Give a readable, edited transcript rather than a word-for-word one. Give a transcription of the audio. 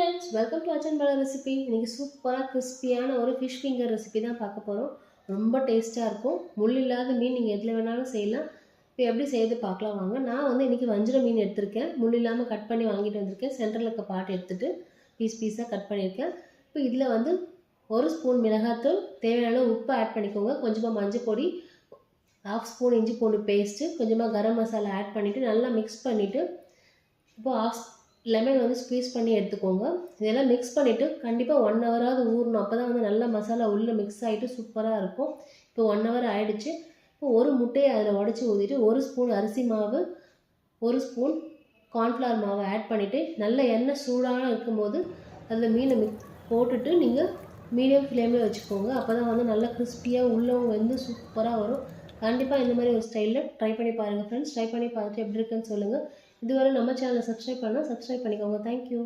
friends, welcome to Achan Bala recipe. இன்னைக்கு சூப்பரா கிறிஸ்பியான ஒரு ஃபிஷ் ஃபிங்கர் ரெசிபி தான் பார்க்க போறோம். ரொம்ப டேஸ்டா இருக்கும். முள் இல்லாத மீன் நீங்க எதுல வேணாலும் செய்யலாம். இப்போ எப்படி செய்யறது பார்க்கலாம் வாங்க. நான் வந்து இன்னைக்கு வஞ்சர மீன் எடுத்திருக்கேன். முள் இல்லாம கட் பண்ணி வாங்கிட்டு வந்திருக்கேன். சென்டர்ல இருக்க பார்ட் எடுத்துட்டு பீஸா கட் பண்ணியிருக்கேன். இப்போ இதுல வந்து 1 ஸ்பூன் மிளகாய்த்தூள், தேவையான உப்பு ஆட் பண்ணிக்கோங்க. கொஞ்சமா மஞ்சள் பொடி, 1/2 ஸ்பூன் இஞ்சி பூண்டு பேஸ்ட், கொஞ்சமா கரம் மசாலா ஆட் பண்ணிட்டு நல்லா மிக்ஸ் பண்ணிட்டு இப்போ லெமன் வந்து ஸ்க்வீஸ் பண்ணி எடுத்துக்கோங்க. இதெல்லாம் மிக்ஸ் பண்ணிவிட்டு கண்டிப்பாக 1 ஹவராவது ஊறணும். அப்போ தான் வந்து நல்லா மசாலா உள்ளே மிக்ஸ் ஆகிட்டு சூப்பராக இருக்கும். இப்போ 1 ஹவர் ஆகிடுச்சு. இப்போ ஒரு முட்டையை அதில் உடச்சி ஊற்றிட்டு 1 ஸ்பூன் அரிசி மாவு, 1 ஸ்பூன் கார்ன்ஃப்ளவர் மாவை ஆட் பண்ணிவிட்டு நல்ல எண்ணெய் சூடாக இருக்கும்போது அதில் மீனை போட்டுட்டு நீங்கள் மீடியம் ஃப்ளேமில் வச்சுக்கோங்க. அப்போ தான் வந்து நல்லா கிறிஸ்பியாக உள்ளவும் வந்து சூப்பராக வரும். கண்டிப்பாக இந்த மாதிரி ஒரு ஸ்டைலில் ட்ரை பண்ணி பாருங்கள் ஃப்ரெண்ட்ஸ். ட்ரை பண்ணி பார்த்துட்டு எப்படி இருக்குன்னு சொல்லுங்கள். இதுவரை நம்ம சேனலை சப்ஸ்கிரைப் பண்ணிக்கோங்க. தேங்க்யூ.